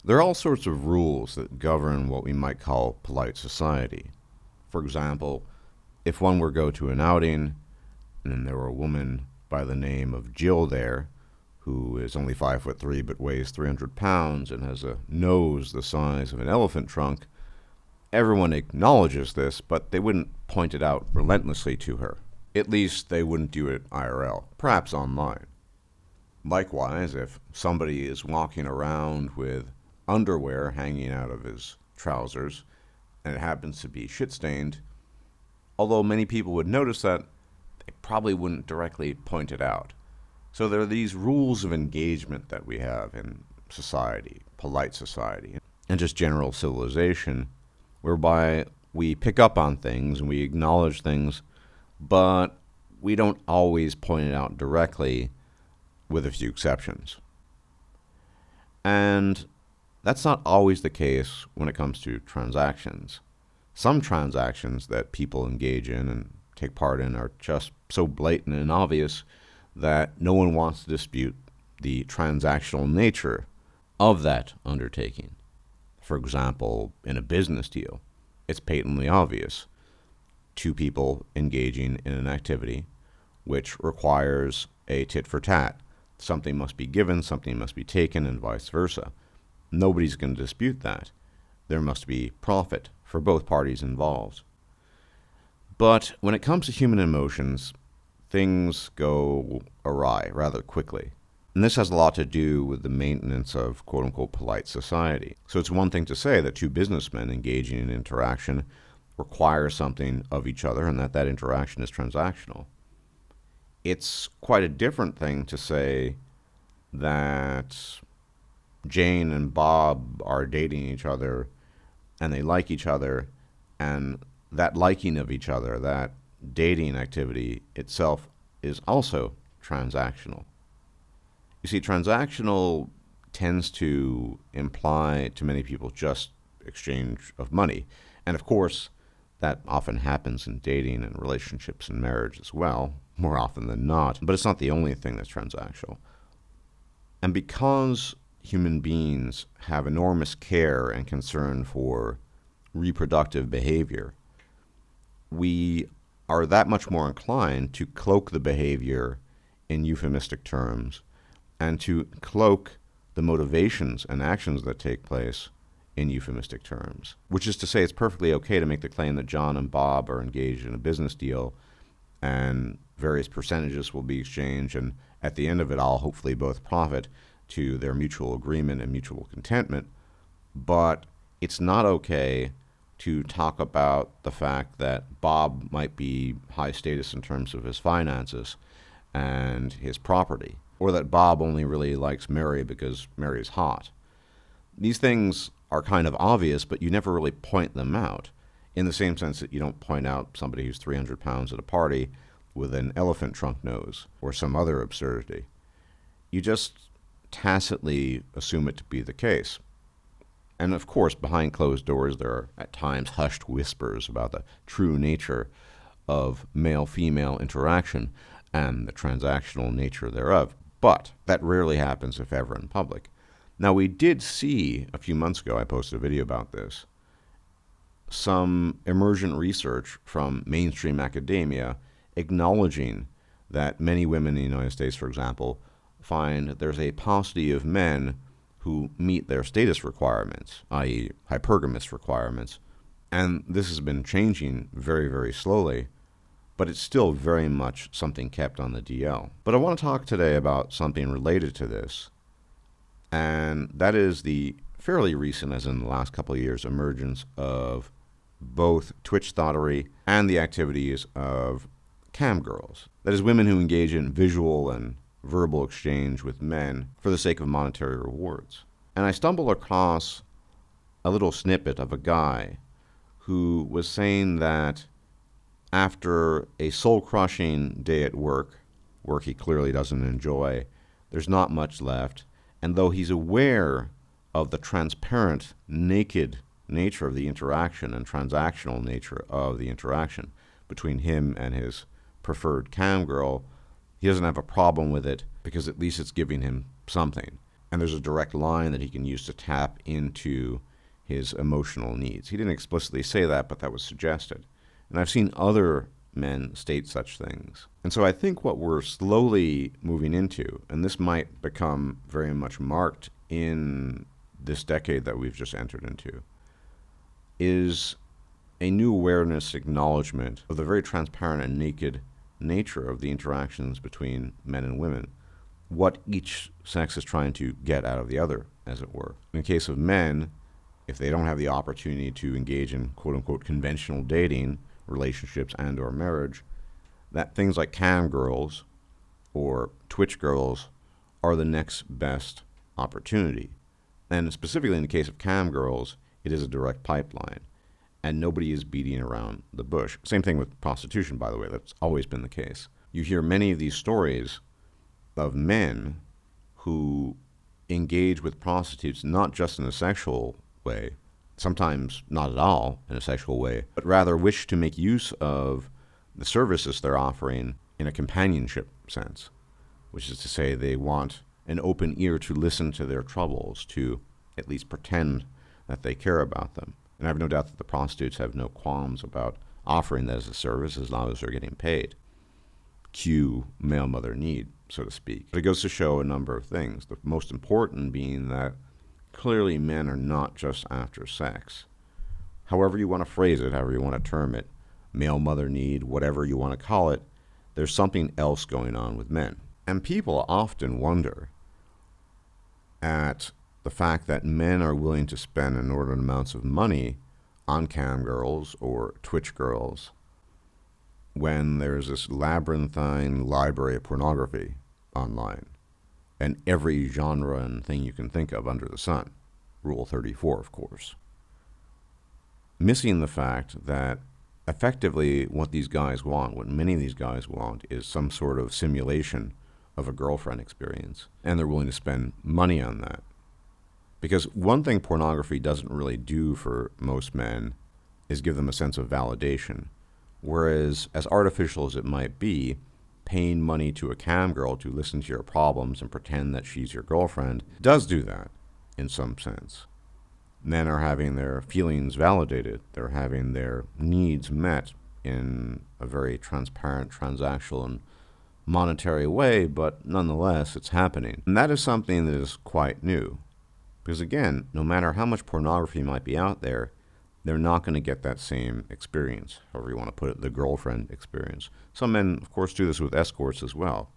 There are all sorts of rules that govern what we might call polite society. For example, if one were to go to an outing and there were a woman by the name of Jill there, who is only 5'3" but weighs 300 pounds and has a nose the size of an elephant trunk, everyone acknowledges this, but they wouldn't point it out relentlessly to her. At least they wouldn't do it IRL, perhaps online. Likewise, if somebody is walking around with underwear hanging out of his trousers and it happens to be shit stained, although many people would notice that, they probably wouldn't directly point it out. So there are these rules of engagement that we have in society, polite society, and just general civilization, whereby we pick up on things and we acknowledge things, but we don't always point it out directly, with a few exceptions. And that's not always the case when it comes to transactions. Some transactions that people engage in and take part in are just so blatant and obvious that no one wants to dispute the transactional nature of that undertaking. For example, in a business deal, it's patently obvious. Two people engaging in an activity which requires a tit for tat. Something must be given, something must be taken, and vice versa. Nobody's going to dispute that. There must be profit for both parties involved. But when it comes to human emotions, things go awry rather quickly. And this has a lot to do with the maintenance of quote-unquote polite society. So it's one thing to say that two businessmen engaging in interaction require something of each other and that interaction is transactional. It's quite a different thing to say that Jane and Bob are dating each other and they like each other, and that liking of each other, that dating activity itself, is also transactional. You see, transactional tends to imply to many people just exchange of money. And of course, that often happens in dating and relationships and marriage as well, more often than not. But it's not the only thing that's transactional. And because human beings have enormous care and concern for reproductive behavior, we are that much more inclined to cloak the behavior in euphemistic terms and to cloak the motivations and actions that take place in euphemistic terms, which is to say it's perfectly okay to make the claim that John and Bob are engaged in a business deal and various percentages will be exchanged, and at the end of it all, hopefully both profit to their mutual agreement and mutual contentment. But it's not okay to talk about the fact that Bob might be high status in terms of his finances and his property, or that Bob only really likes Mary because Mary is hot. These things are kind of obvious, but you never really point them out, in the same sense that you don't point out somebody who's 300 pounds at a party with an elephant trunk nose or some other absurdity. You just tacitly assume it to be the case. And of course, behind closed doors, there are at times hushed whispers about the true nature of male-female interaction and the transactional nature thereof. But that rarely happens, if ever, in public. Now, we did see, a few months ago, I posted a video about this, some emergent research from mainstream academia acknowledging that many women in the United States, for example, find that there's a paucity of men who meet their status requirements, i.e. hypergamous requirements. And this has been changing very, very slowly, but it's still very much something kept on the DL. But I want to talk today about something related to this, and that is the fairly recent, as in the last couple of years, emergence of both Twitch thottery and the activities of cam girls. That is, women who engage in visual and verbal exchange with men for the sake of monetary rewards. And I stumbled across a little snippet of a guy who was saying that after a soul-crushing day at work he clearly doesn't enjoy, there's not much left, and though he's aware of the transparent, naked nature of the interaction and transactional nature of the interaction between him and his preferred cam girl, he doesn't have a problem with it because at least it's giving him something. And there's a direct line that he can use to tap into his emotional needs. He didn't explicitly say that, but that was suggested. And I've seen other men state such things. And so I think what we're slowly moving into, and this might become very much marked in this decade that we've just entered into, is a new awareness, acknowledgement of the very transparent and naked nature of the interactions between men and women, what each sex is trying to get out of the other, as it were. In the case of men, if they don't have the opportunity to engage in quote-unquote conventional dating, relationships and or marriage, that things like cam girls or Twitch girls are the next best opportunity. And specifically in the case of cam girls, it is a direct pipeline, and nobody is beating around the bush. Same thing with prostitution, by the way. That's always been the case. You hear many of these stories of men who engage with prostitutes not just in a sexual way, sometimes not at all in a sexual way, but rather wish to make use of the services they're offering in a companionship sense, which is to say they want an open ear to listen to their troubles, to at least pretend that they care about them. And I have no doubt that the prostitutes have no qualms about offering that as a service as long as they're getting paid. Cue male mother need, so to speak. But it goes to show a number of things, the most important being that clearly men are not just after sex. However you want to phrase it, however you want to term it, male mother need, whatever you want to call it, there's something else going on with men. And people often wonder at the fact that men are willing to spend inordinate amounts of money on cam girls or Twitch girls when there's this labyrinthine library of pornography online, and every genre and thing you can think of under the sun. Rule 34, of course. Missing the fact that effectively what these guys want, what many of these guys want, is some sort of simulation of a girlfriend experience, and they're willing to spend money on that. Because one thing pornography doesn't really do for most men is give them a sense of validation. Whereas, as artificial as it might be, paying money to a cam girl to listen to your problems and pretend that she's your girlfriend does do that in some sense. Men are having their feelings validated. They're having their needs met in a very transparent, transactional, and monetary way, but nonetheless, it's happening. And that is something that is quite new. Because again, no matter how much pornography might be out there, they're not going to get that same experience, however you want to put it, the girlfriend experience. Some men, of course, do this with escorts as well,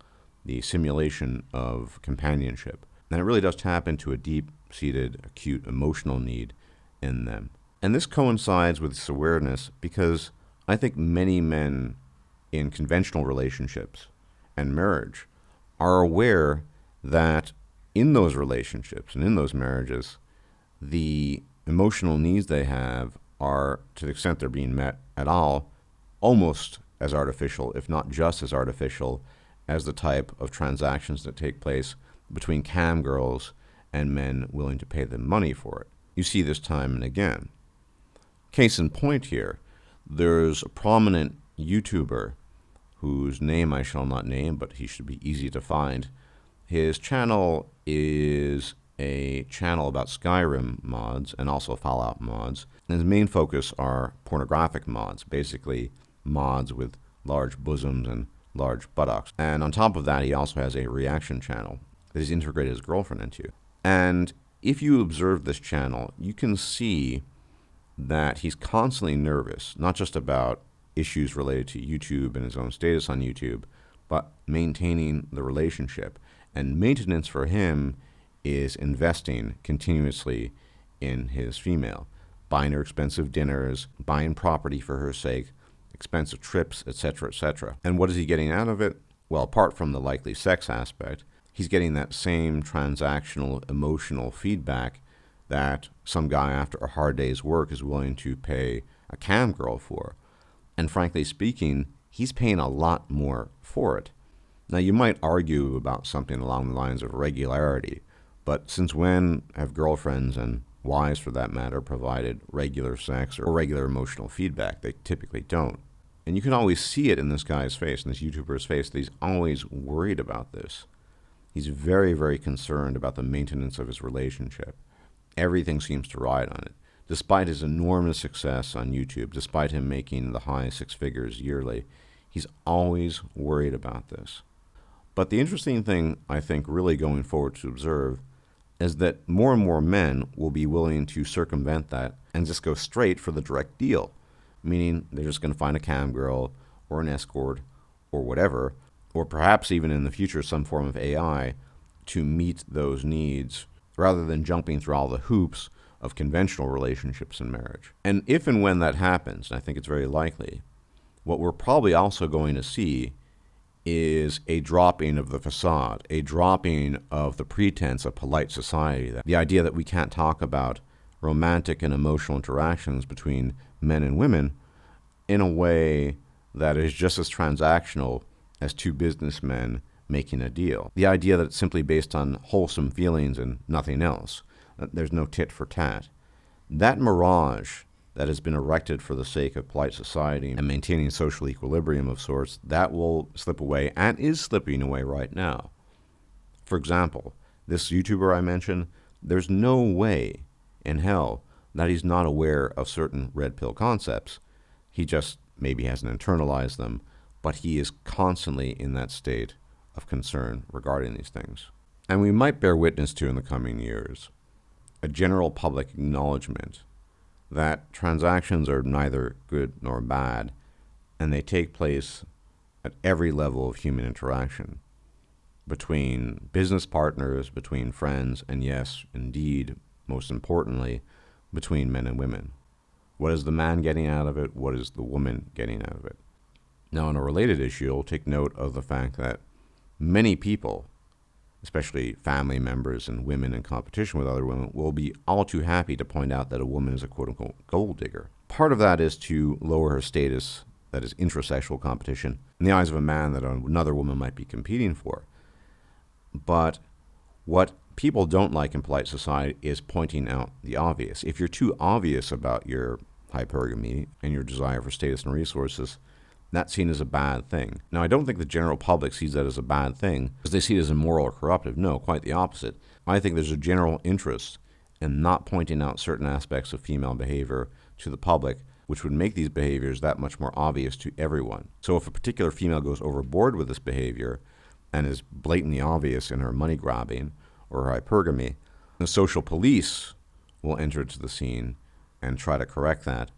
the simulation of companionship. And it really does tap into a deep-seated, acute emotional need in them. And this coincides with this awareness because I think many men in conventional relationships and marriage are aware that in those relationships and in those marriages, the emotional needs they have are, to the extent they're being met at all, almost as artificial, if not just as artificial, as the type of transactions that take place between cam girls and men willing to pay them money for it. You see this time and again. Case in point here, there's a prominent YouTuber whose name I shall not name, but he should be easy to find. His channel is a channel about Skyrim mods and also Fallout mods. And his main focus are pornographic mods, basically mods with large bosoms and large buttocks. And on top of that, he also has a reaction channel that he's integrated his girlfriend into. And if you observe this channel, you can see that he's constantly nervous, not just about issues related to YouTube and his own status on YouTube, but maintaining the relationship. And maintenance for him is investing continuously in his female, buying her expensive dinners, buying property for her sake, expensive trips, etc., etc. And what is he getting out of it? Well, apart from the likely sex aspect, he's getting that same transactional, emotional feedback that some guy after a hard day's work is willing to pay a cam girl for. And frankly speaking, he's paying a lot more for it. Now, you might argue about something along the lines of regularity, but since when have girlfriends, and wives for that matter, provided regular sex or regular emotional feedback? They typically don't. And you can always see it in this guy's face, in this YouTuber's face, that he's always worried about this. He's very, very concerned about the maintenance of his relationship. Everything seems to ride on it. Despite his enormous success on YouTube, despite him making the high six figures yearly, he's always worried about this. But the interesting thing, I think, really going forward to observe is that more and more men will be willing to circumvent that and just go straight for the direct deal, meaning they're just going to find a cam girl or an escort or whatever, or perhaps even in the future some form of AI to meet those needs rather than jumping through all the hoops of conventional relationships in marriage. And if and when that happens, and I think it's very likely, what we're probably also going to see is a dropping of the facade, a dropping of the pretense of polite society. The idea that we can't talk about romantic and emotional interactions between men and women in a way that is just as transactional as two businessmen making a deal. The idea that it's simply based on wholesome feelings and nothing else. There's no tit for tat. That mirage that has been erected for the sake of polite society and maintaining social equilibrium of sorts, that will slip away and is slipping away right now. For example, this YouTuber I mentioned, there's no way in hell that he's not aware of certain red pill concepts. He just maybe hasn't internalized them, but he is constantly in that state of concern regarding these things. And we might bear witness to in the coming years a general public acknowledgement that transactions are neither good nor bad, and they take place at every level of human interaction, between business partners, between friends, and yes, indeed, most importantly, between men and women. What is the man getting out of it? What is the woman getting out of it? Now, on a related issue, I'll take note of the fact that many people, especially family members and women in competition with other women, will be all too happy to point out that a woman is a quote-unquote gold digger. Part of that is to lower her status, that is intrasexual competition, in the eyes of a man that another woman might be competing for. But what people don't like in polite society is pointing out the obvious. If you're too obvious about your hypergamy and your desire for status and resources, that's seen as a bad thing. Now, I don't think the general public sees that as a bad thing because they see it as immoral or corruptive. No, quite the opposite. I think there's a general interest in not pointing out certain aspects of female behavior to the public, which would make these behaviors that much more obvious to everyone. So if a particular female goes overboard with this behavior and is blatantly obvious in her money grabbing or her hypergamy, the social police will enter into the scene and try to correct that,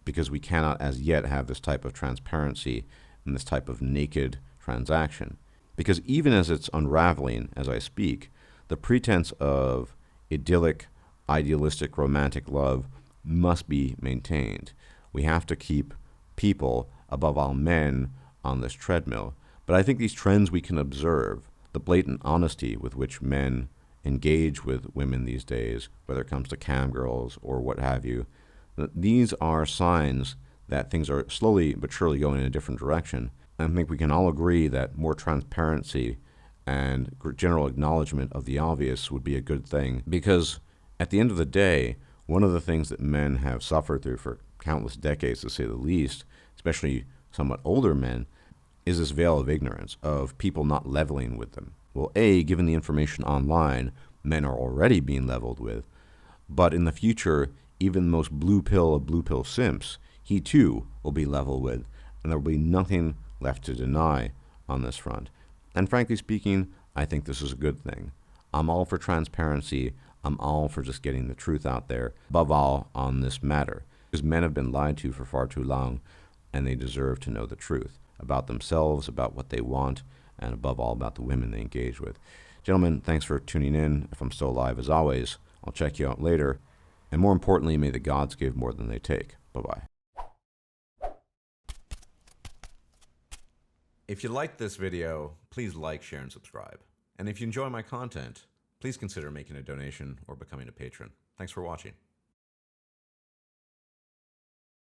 because we cannot as yet have this type of transparency and this type of naked transaction. Because even as it's unraveling as I speak, the pretense of idyllic, idealistic, romantic love must be maintained. We have to keep people, above all men, on this treadmill. But I think these trends we can observe, the blatant honesty with which men engage with women these days, whether it comes to cam girls or what have you, these are signs that things are slowly but surely going in a different direction. I think we can all agree that more transparency and general acknowledgement of the obvious would be a good thing, because at the end of the day, one of the things that men have suffered through for countless decades, to say the least, especially somewhat older men, is this veil of ignorance, of people not leveling with them. Well, given the information online, men are already being leveled with, but in the future, even the most blue pill of blue pill simps, he too will be leveled with, and there will be nothing left to deny on this front. And frankly speaking, I think this is a good thing. I'm all for transparency. I'm all for just getting the truth out there, above all on this matter, because men have been lied to for far too long, and they deserve to know the truth about themselves, about what they want, and above all about the women they engage with. Gentlemen, thanks for tuning in. If I'm still alive, as always, I'll check you out later. And more importantly, may the gods give more than they take. Bye-bye. If you liked this video, please like, share, and subscribe. And if you enjoy my content, please consider making a donation or becoming a patron. Thanks for watching.